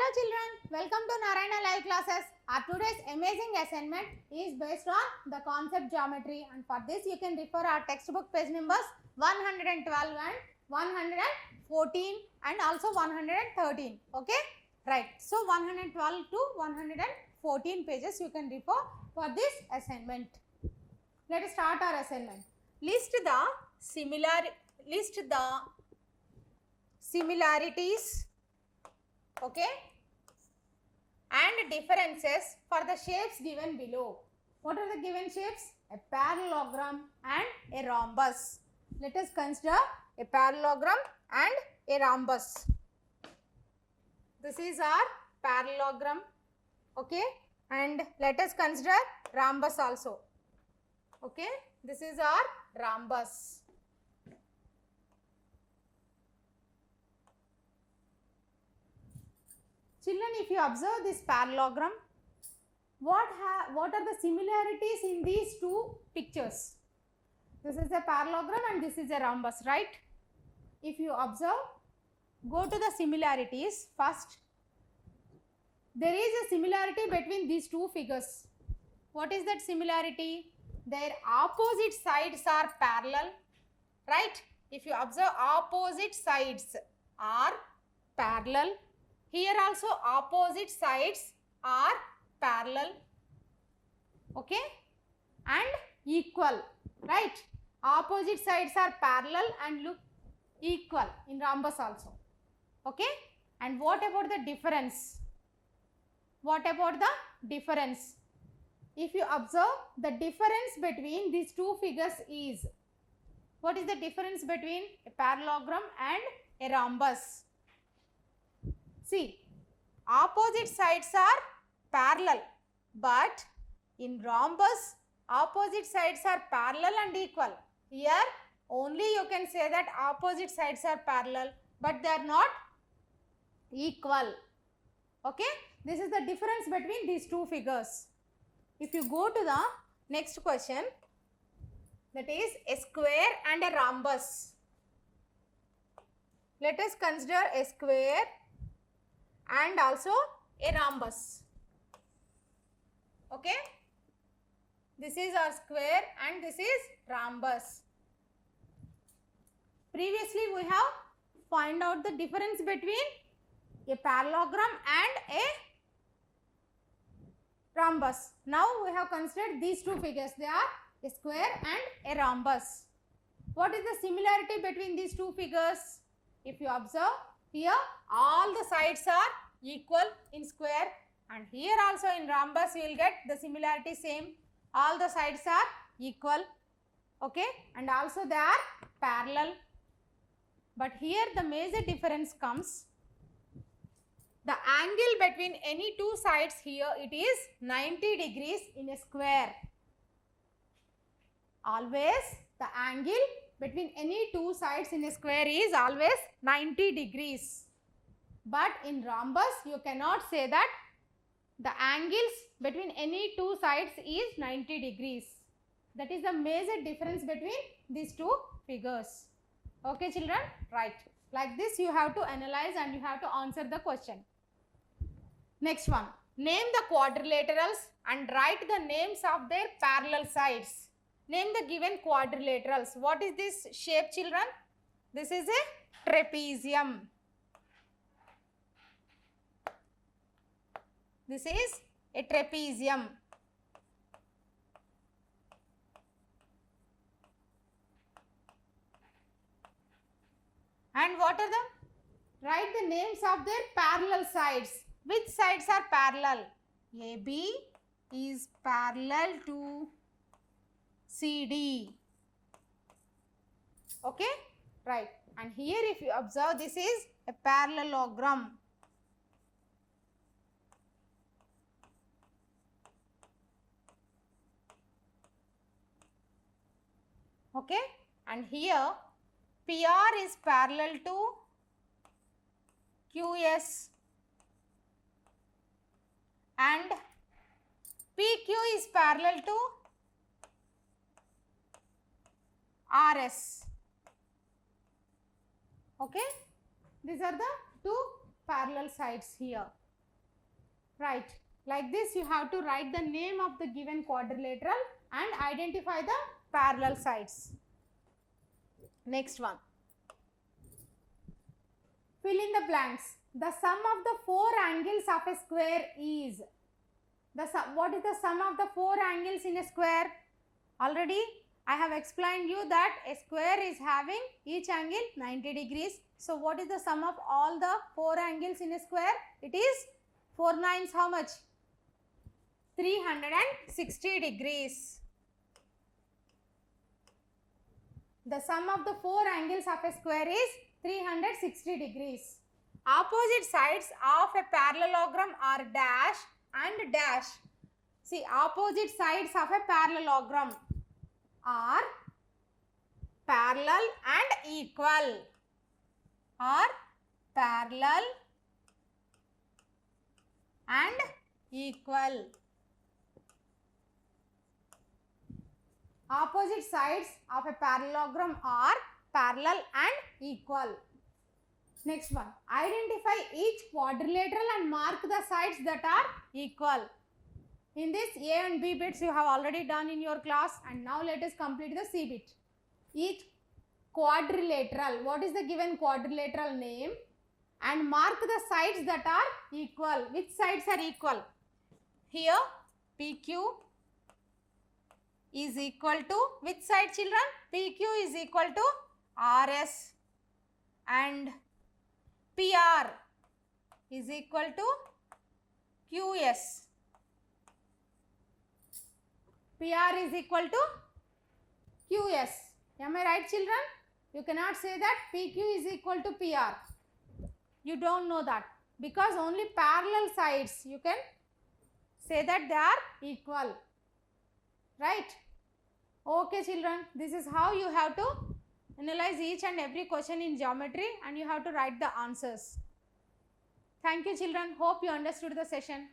Hello children, welcome to Narayana Live Classes. Our today's amazing assignment is based on the concept geometry, and for this you can refer our textbook page numbers 112 and 114 and also 113. Okay, right. So 112 to 114 pages you can refer for this assignment. Let us start our assignment. List the similarities, okay, and differences for the shapes given below. What are the given shapes? A parallelogram and a rhombus. Let us consider a parallelogram and a rhombus. This is our parallelogram, okay, and let us consider rhombus also. Okay, this is our rhombus. Children, if you observe this parallelogram, what are the similarities in these two pictures? This is a parallelogram and this is a rhombus, right? If you observe, go to the similarities first. There is a similarity between these two figures. What is that similarity? Their opposite sides are parallel, right? If you observe, opposite sides are parallel. Here also opposite sides are parallel, okay, and equal, right? Opposite sides are parallel and look equal in rhombus also, okay. And what about the difference? What about the difference? If you observe, the difference between these two figures is, what is the difference between a parallelogram and a rhombus? See, opposite sides are parallel, but in rhombus, opposite sides are parallel and equal. Here, only you can say that opposite sides are parallel, but they are not equal. Okay, this is the difference between these two figures. If you go to the next question, that is a square and a rhombus. Let us consider a square and also a rhombus. Okay, this is our square and this is rhombus. Previously we have found out the difference between a parallelogram and a rhombus. Now we have considered these two figures. They are a square and a rhombus. What is the similarity between these two figures? If you observe, here all the sides are equal in square, and here also in rhombus you will get the similarity same. All the sides are equal, okay, and also they are parallel. But here the major difference comes. The angle between any two sides here, it is 90 degrees in a square. Always the angle between any two sides in a square is always 90 degrees. But in rhombus, you cannot say that the angles between any two sides is 90 degrees. That is the major difference between these two figures. Okay children, right. Like this you have to analyze and you have to answer the question. Next one, name the quadrilaterals and write the names of their parallel sides. Name the given quadrilaterals. What is this shape children? This is a trapezium. This is a trapezium. And what are the? Write the names of their parallel sides. Which sides are parallel? AB is parallel to CD. Okay, right. And here if you observe, this is a parallelogram. Okay, and here PR is parallel to QS and PQ is parallel to RS. Okay, these are the two parallel sides here. Right. Like this, you have to write the name of the given quadrilateral and identify the parallel sides. Next one. Fill in the blanks. The sum of the four angles of a square is. What is the sum of the four angles in a square? Already I have explained you that a square is having each angle 90 degrees. So what is the sum of all the four angles in a square? It is 4 nines how much? 360 degrees. The sum of the four angles of a square is 360 degrees. Opposite sides of a parallelogram are dash and dash. See, opposite sides of a parallelogram are parallel and equal. Are parallel and equal. Opposite sides of a parallelogram are parallel and equal. Next one. Identify each quadrilateral and mark the sides that are equal. In this A and B bits you have already done in your class, and now let us complete the C bit. Each quadrilateral, what is the given quadrilateral name, and mark the sides that are equal. Which sides are equal? Here PQ is equal to which side, children? PQ is equal to RS, and PR is equal to QS. PR is equal to QS. Am I right, children? You cannot say that PQ is equal to PR. You don't know that, because only parallel sides you can say that they are equal. Right? Okay, children. This is how you have to analyze each and every question in geometry, and you have to write the answers. Thank you, children. Hope you understood the session.